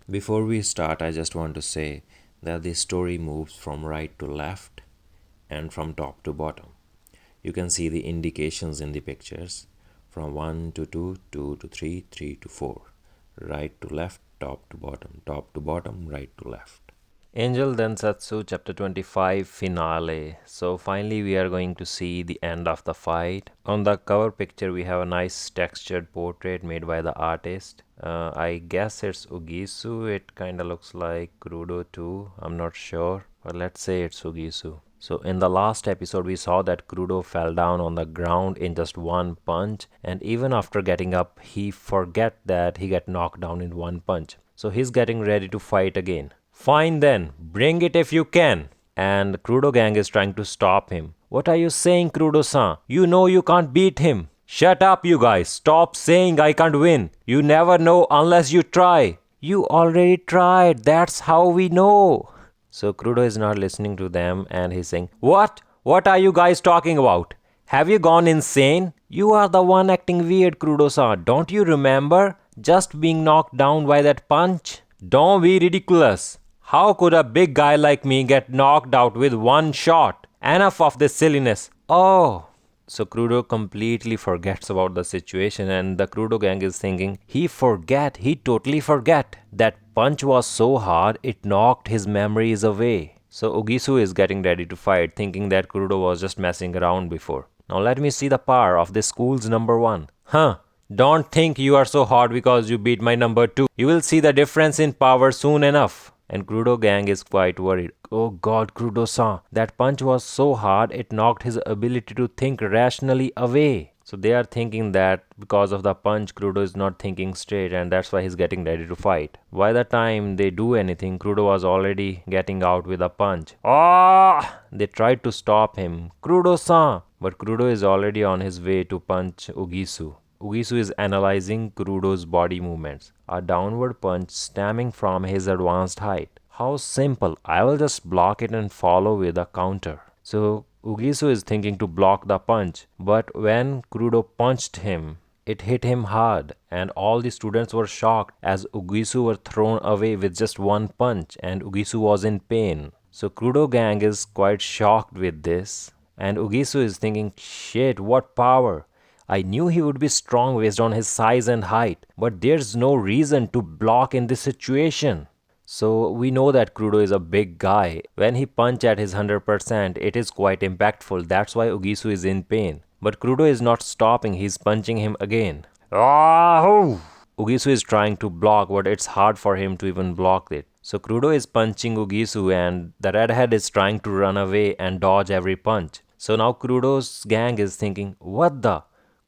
Before we start, I just want to say that the story moves from right to left and from top to bottom. You can see the indications in the pictures from 1 to 2, 2 to 3, 3 to 4. Right to left, top to bottom, right to left. Angel Densetsu chapter 25 finale. So finally we are going to see the end of the fight. On the cover picture we have a nice textured portrait made by the artist. I guess it's Ugisu. It kinda looks like Kurodo too. I'm not sure. But let's say it's Ugisu. So in the last episode we saw that Kurodo fell down on the ground in just one punch, and even after getting up he forget that he got knocked down in one punch. So he's getting ready to fight again. Fine then, bring it if you can. And Kurodo gang is trying to stop him. What are you saying, Kurodo-san? You know you can't beat him. Shut up, you guys. Stop saying I can't win. You never know unless you try. You already tried. That's how we know. So Kurodo is not listening to them and he's saying, What? What are you guys talking about? Have you gone insane? You are the one acting weird, Kurodo-san. Don't you remember? Just being knocked down by that punch? Don't be ridiculous. How could a big guy like me get knocked out with one shot? Enough of this silliness. Oh. So Kurodo completely forgets about the situation and the Kurodo gang is thinking, he totally forget. That punch was so hard, it knocked his memories away. So Ugisu is getting ready to fight, thinking that Kurodo was just messing around before. Now let me see the power of this school's number one. Huh. Don't think you are so hard because you beat my number 2. You will see the difference in power soon enough. And Kurodo gang is quite worried. Oh god, Kurodo-san, that punch was so hard it knocked his ability to think rationally away. So they are thinking that because of the punch, Kurodo is not thinking straight and that's why he's getting ready to fight. By the time they do anything, Kurodo was already getting out with a punch. Ah! They tried to stop him. Kurodo-san! But Kurodo is already on his way to punch Ugisu. Ugisu is analyzing Kurodo's body movements. A downward punch stemming from his advanced height. How simple. I will just block it and follow with a counter. So Ugisu is thinking to block the punch. But when Kurodo punched him, it hit him hard and all the students were shocked as Ugisu were thrown away with just one punch and Ugisu was in pain. So Kurodo gang is quite shocked with this and Ugisu is thinking, shit, what power. I knew he would be strong based on his size and height, but there's no reason to block in this situation. So we know that Kurodo is a big guy. When he punch at his 100%, it is quite impactful. That's why Ugisu is in pain. But Kurodo is not stopping, he's punching him again. Ahoo! Ugisu is trying to block, but it's hard for him to even block it. So Kurodo is punching Ugisu and the redhead is trying to run away and dodge every punch. So now Kurodo's gang is thinking, what the?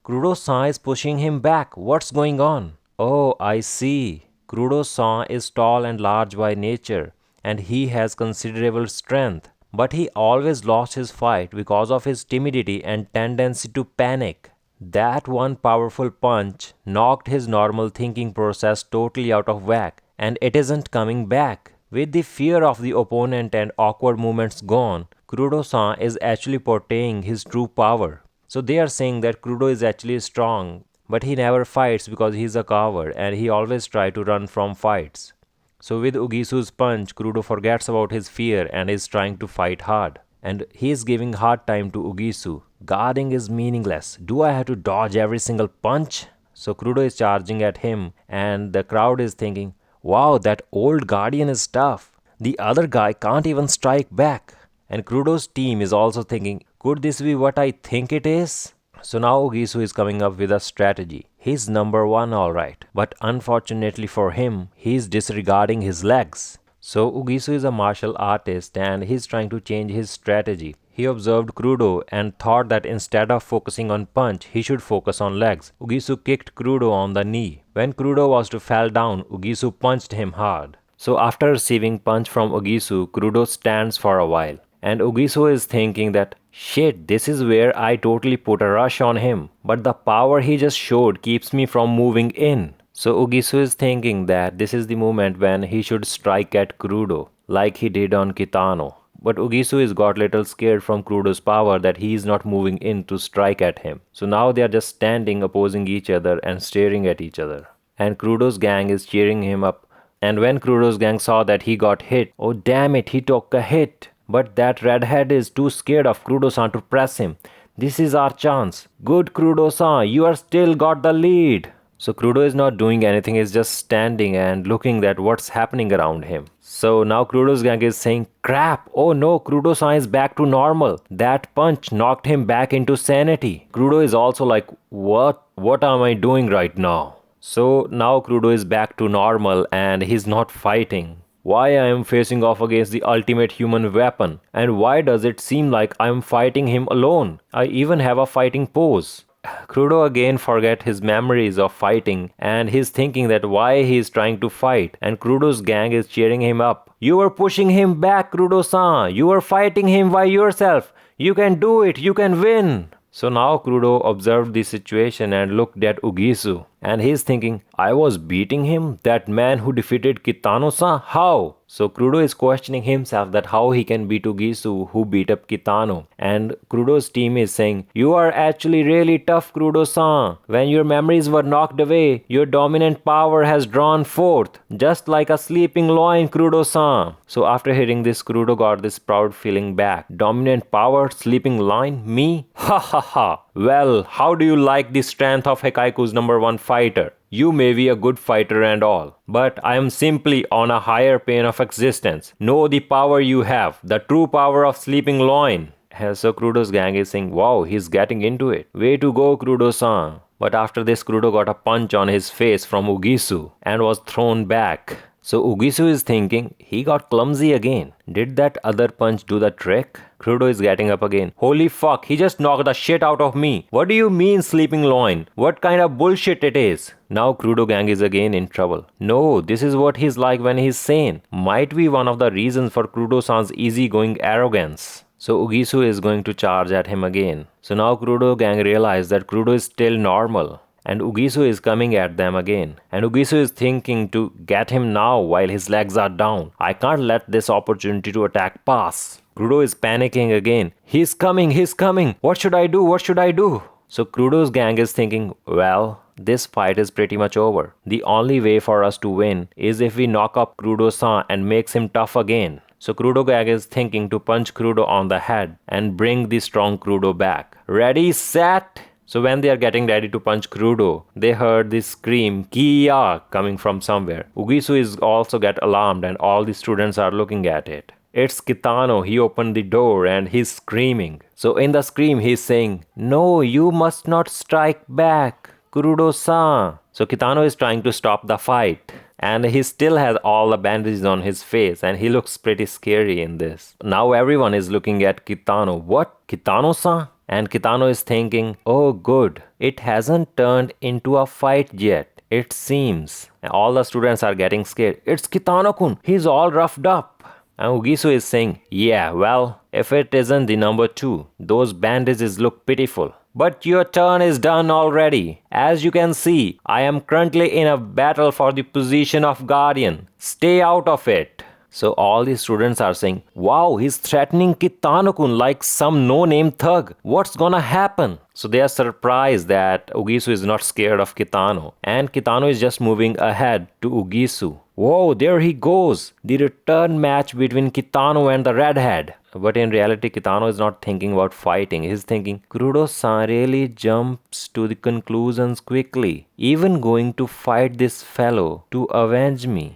Kurodo-san is pushing him back. What's going on? Oh, I see. Kurodo-san is tall and large by nature, and he has considerable strength. But he always lost his fight because of his timidity and tendency to panic. That one powerful punch knocked his normal thinking process totally out of whack, and it isn't coming back. With the fear of the opponent and awkward movements gone, Kurodo-san is actually portraying his true power. So they are saying that Kurodo is actually strong, but he never fights because he's a coward and he always tries to run from fights. So with Ugisu's punch, Kurodo forgets about his fear and is trying to fight hard. And he is giving hard time to Ugisu. Guarding is meaningless. Do I have to dodge every single punch? So Kurodo is charging at him and the crowd is thinking, wow, that old guardian is tough. The other guy can't even strike back. And Kurodo's team is also thinking, could this be what I think it is? So now Ugisu is coming up with a strategy. He's number 1 alright, but unfortunately for him, he's disregarding his legs. So Ugisu is a martial artist and he's trying to change his strategy. He observed Kurodo and thought that instead of focusing on punch, he should focus on legs. Ugisu kicked Kurodo on the knee. When Kurodo was to fall down, Ugisu punched him hard. So after receiving punch from Ugisu, Kurodo stands for a while. And Ugisu is thinking that, shit, this is where I totally put a rush on him. But the power he just showed keeps me from moving in. So Ugisu is thinking that this is the moment when he should strike at Kurodo, like he did on Kitano. But Ugisu is got little scared from Kurodo's power that he is not moving in to strike at him. So now they are just standing opposing each other and staring at each other. And Kurodo's gang is cheering him up. And when Kurodo's gang saw that he got hit, oh damn it, he took a hit. But that redhead is too scared of Kurodo-san to press him. This is our chance. Good Kurodo-san, you are still got the lead. So Kurodo is not doing anything, he's just standing and looking at what's happening around him. So now Kurodo's gang is saying, crap, oh no, Kurodo-san is back to normal. That punch knocked him back into sanity. Kurodo is also like, what am I doing right now? So now Kurodo is back to normal and he's not fighting. Why I am facing off against the ultimate human weapon? And why does it seem like I am fighting him alone? I even have a fighting pose. Kurodo again forget his memories of fighting and he's thinking that why he is trying to fight, and Kurodo's gang is cheering him up. You were pushing him back, Kurodo-san. You were fighting him by yourself. You can do it. You can win. So now Kurodo observed the situation and looked at Ugisu. And he's thinking, I was beating him? That man who defeated Kitano-san? How? So Kurodo is questioning himself that how he can beat Ugisu who beat up Kitano. And Kurodo's team is saying, you are actually really tough, Kurodo-san. When your memories were knocked away, your dominant power has drawn forth. Just like a sleeping lion, Kurodo-san. So after hearing this, Kurodo got this proud feeling back. Dominant power, sleeping lion, me? Ha ha ha. Well, how do you like the strength of Hekaiku's #1 fighter? You may be a good fighter and all, but I am simply on a higher plane of existence. Know the power you have, the true power of sleeping lion. So Kurodo's gang is saying, wow, he's getting into it. Way to go, Kurodo-san. But after this, Kurodo got a punch on his face from Ugisu and was thrown back. So Ugisu is thinking, he got clumsy again. Did that other punch do the trick? Kurodo is getting up again. Holy fuck, he just knocked the shit out of me. What do you mean, sleeping lion? What kind of bullshit it is? Now Kurodo gang is again in trouble. No, this is what he's like when he's sane. Might be one of the reasons for Kurodo-san's easygoing arrogance. So Ugisu is going to charge at him again. So now Kurodo gang realize that Kurodo is still normal. And Ugisu is coming at them again. And Ugisu is thinking to get him now while his legs are down. I can't let this opportunity to attack pass. Kurodo is panicking again. He's coming. What should I do? So Kurodo's gang is thinking, well, this fight is pretty much over. The only way for us to win is if we knock up Kurodo-san and makes him tough again. So Kurodo gang is thinking to punch Kurodo on the head and bring the strong Kurodo back. Ready, set? So when they are getting ready to punch Kurodo, they heard this scream, Kiya, coming from somewhere. Ugisu is also get alarmed and all the students are looking at it. It's Kitano. He opened the door and he's screaming. So in the scream he's saying, no, you must not strike back, Kurodo-san. So Kitano is trying to stop the fight. And he still has all the bandages on his face and he looks pretty scary in this. Now everyone is looking at Kitano. What? Kitano-san? And Kitano is thinking, oh good, it hasn't turned into a fight yet, it seems. And all the students are getting scared. It's Kitano-kun, he's all roughed up. And Ugisu is saying, yeah, well, if it isn't the #2, those bandages look pitiful. But your turn is done already. As you can see, I am currently in a battle for the position of guardian. Stay out of it. So all the students are saying, wow, he's threatening Kitano-kun like some no-name thug. What's gonna happen? So they are surprised that Ugisu is not scared of Kitano. And Kitano is just moving ahead to Ugisu. Whoa, there he goes. The return match between Kitano and the redhead. But in reality, Kitano is not thinking about fighting. He's thinking, Kurodo-san really jumps to the conclusions quickly. Even going to fight this fellow to avenge me.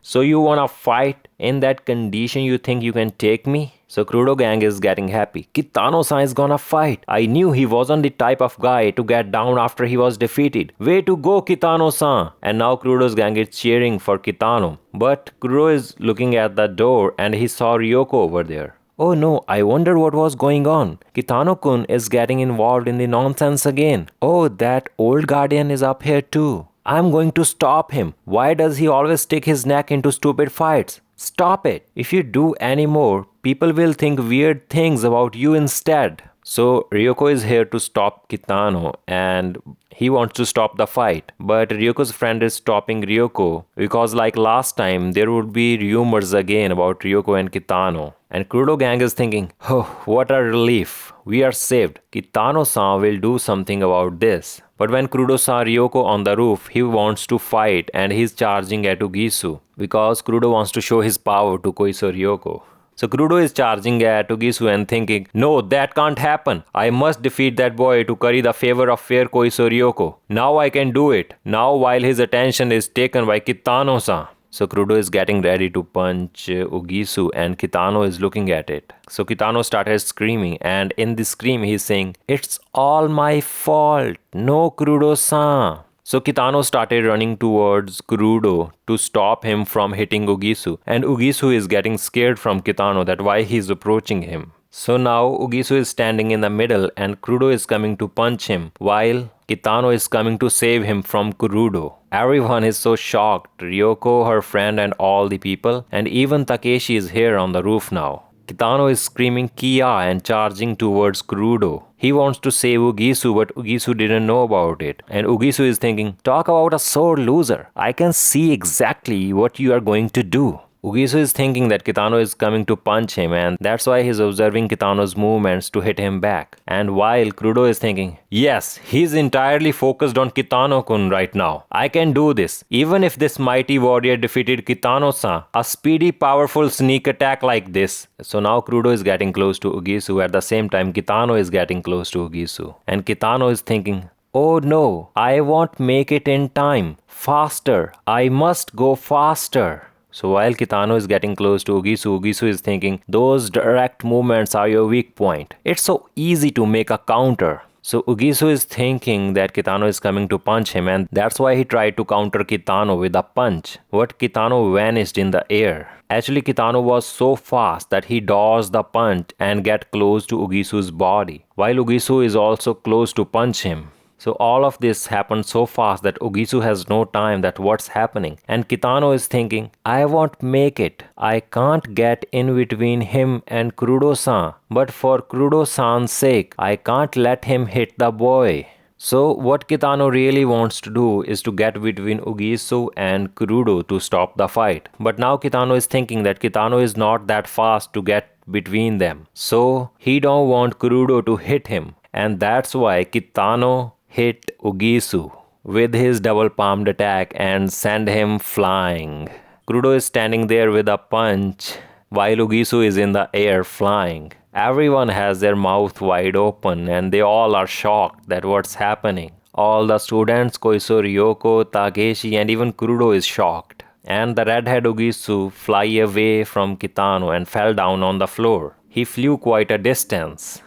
So you wanna fight? In that condition you think you can take me? So Kurodo gang is getting happy. Kitano-san is gonna fight. I knew he wasn't the type of guy to get down after he was defeated. Way to go, Kitano-san. And now Kurodo's gang is cheering for Kitano. But Kurodo is looking at the door and he saw Ryoko over there. Oh no, I wonder what was going on. Kitano-kun is getting involved in the nonsense again. Oh, that old guardian is up here too. I'm going to stop him. Why does he always stick his neck into stupid fights? Stop it. If you do any more, people will think weird things about you instead. So Ryoko is here to stop Kitano and he wants to stop the fight. But Ryoko's friend is stopping Ryoko because like last time there would be rumors again about Ryoko and Kitano. And Kurodo gang is thinking, oh, what a relief. We are saved. Kitano-san will do something about this. But when Kurodo saw Ryoko on the roof, he wants to fight and he's charging at Ugisu because Kurodo wants to show his power to Koiso Ryoko. So Kurodo is charging at Ugisu and thinking, no, that can't happen. I must defeat that boy to curry the favor of fair Koiso Ryoko. Now I can do it. Now while his attention is taken by Kitano-san. So Kurodo is getting ready to punch Ugisu and Kitano is looking at it. So Kitano started screaming and in the scream he's saying, it's all my fault. No, Kurodo-san. So Kitano started running towards Kurodo to stop him from hitting Ugisu. And Ugisu is getting scared from Kitano that why he's approaching him. So now Ugisu is standing in the middle and Kurodo is coming to punch him while Kitano is coming to save him from Kurodo. Everyone is so shocked. Ryoko, her friend and all the people. And even Takeshi is here on the roof now. Kitano is screaming Kia and charging towards Kurodo. He wants to save Ugisu but Ugisu didn't know about it. And Ugisu is thinking, talk about a sore loser. I can see exactly what you are going to do. Ugisu is thinking that Kitano is coming to punch him and that's why he's observing Kitano's movements to hit him back. And while Kurodo is thinking, yes, he's entirely focused on Kitano-kun right now. I can do this. Even if this mighty warrior defeated Kitano-san, a speedy, powerful sneak attack like this. So now Kurodo is getting close to Ugisu. At the same time, Kitano is getting close to Ugisu. And Kitano is thinking, oh no, I won't make it in time. Faster. I must go faster. So while Kitano is getting close to Ugisu, Ugisu is thinking, those direct movements are your weak point. It's so easy to make a counter. So Ugisu is thinking that Kitano is coming to punch him and that's why he tried to counter Kitano with a punch. But Kitano vanished in the air. Actually, Kitano was so fast that he dodged the punch and get close to Ugisu's body. While Ugisu is also close to punch him. So all of this happened so fast that Ugisu has no time that what's happening. And Kitano is thinking, I won't make it. I can't get in between him and Kurodo-san. But for Kurodo-san's sake, I can't let him hit the boy. So what Kitano really wants to do is to get between Ugisu and Kurodo to stop the fight. But now Kitano is thinking that Kitano is not that fast to get between them. So he don't want Kurodo to hit him. And that's why Kitano hit Ugisu with his double palmed attack and send him flying. Kurodo is standing there with a punch while Ugisu is in the air flying. Everyone has their mouth wide open and they all are shocked that what's happening. All the students, Koiso, Ryoko, Takeshi and even Kurodo is shocked. And the redhead Ugisu fly away from Kitano and fell down on the floor. He flew quite a distance.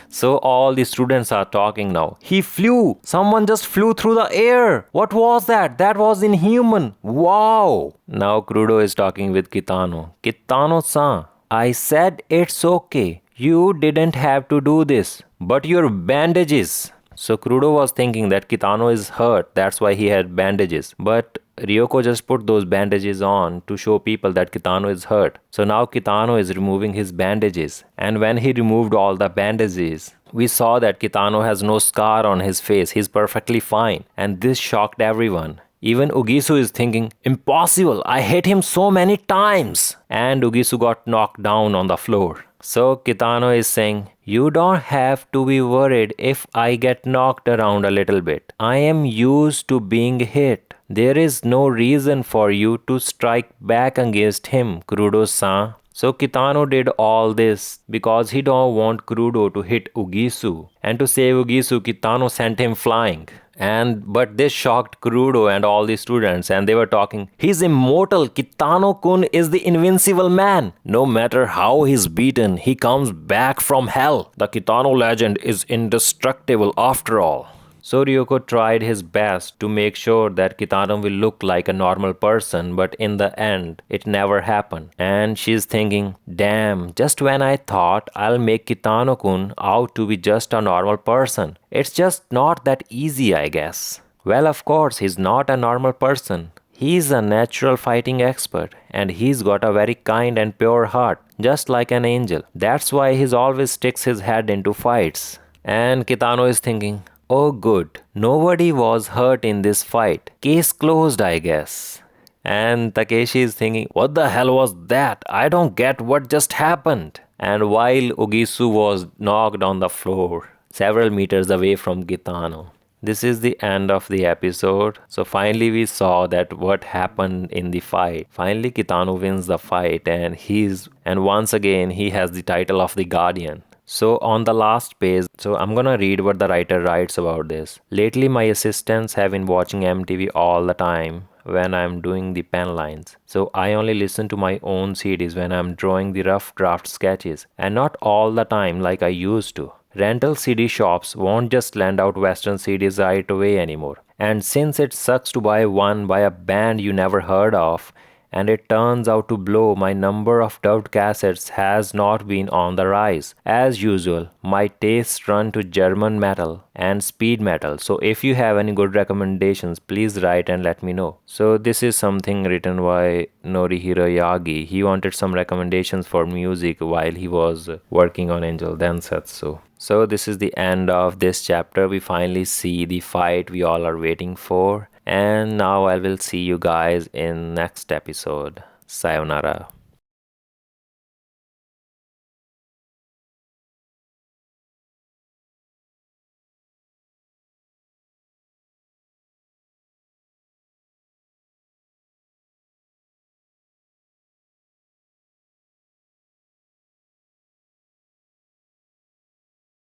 So all the students are talking now. He flew. Someone just flew through the air. What was that? That was inhuman. Wow. Now Kurodo is talking with Kitano. Kitano-san, I said it's okay. You didn't have to do this. But your bandages. So Kurodo was thinking that Kitano is hurt. That's why he had bandages. But Ryoko just put those bandages on to show people that Kitano is hurt. So now Kitano is removing his bandages. And when he removed all the bandages, we saw that Kitano has no scar on his face. He's perfectly fine. And this shocked everyone. Even Ugisu is thinking, impossible, I hit him so many times. And Ugisu got knocked down on the floor. So Kitano is saying, you don't have to be worried if I get knocked around a little bit. I am used to being hit. There is no reason for you to strike back against him, Kurodo-san. So Kitano did all this because he don't want Kurodo to hit Ugisu. And to save Ugisu, Kitano sent him flying. But this shocked Kurodo and all the students and they were talking, he's immortal. Kitano-kun is the invincible man. No matter how he's beaten, he comes back from hell. The Kitano legend is indestructible after all. So Ryoko tried his best to make sure that Kitano will look like a normal person, but in the end, it never happened. And she's thinking, damn, just when I thought I'll make Kitano-kun out to be just a normal person. It's just not that easy, I guess. Well, of course, he's not a normal person. He's a natural fighting expert, and he's got a very kind and pure heart, just like an angel. That's why he always sticks his head into fights. And Kitano is thinking, oh good, nobody was hurt in this fight. Case closed, I guess. And Takeshi is thinking, what the hell was that? I don't get what just happened. And while Ogisu was knocked on the floor, several meters away from Kitano. This is the end of the episode. So finally we saw that what happened in the fight. Finally Kitano wins the fight and once again he has the title of the Guardian. So on the last page, so I'm gonna read what the writer writes about this. Lately my assistants have been watching MTV all the time when I'm doing the pen lines. So I only listen to my own CDs when I'm drawing the rough draft sketches, and not all the time like I used to. Rental CD shops won't just lend out Western CDs right away anymore. And since it sucks to buy one by a band you never heard of, and it turns out to blow, my number of dubbed cassettes has not been on the rise. As usual, my tastes run to German metal and speed metal. So if you have any good recommendations, please write and let me know. So this is something written by Norihiro Yagi. He wanted some recommendations for music while he was working on Angel Densetsu. So this is the end of this chapter. We finally see the fight we all are waiting for. And now I will see you guys in next episode. Sayonara.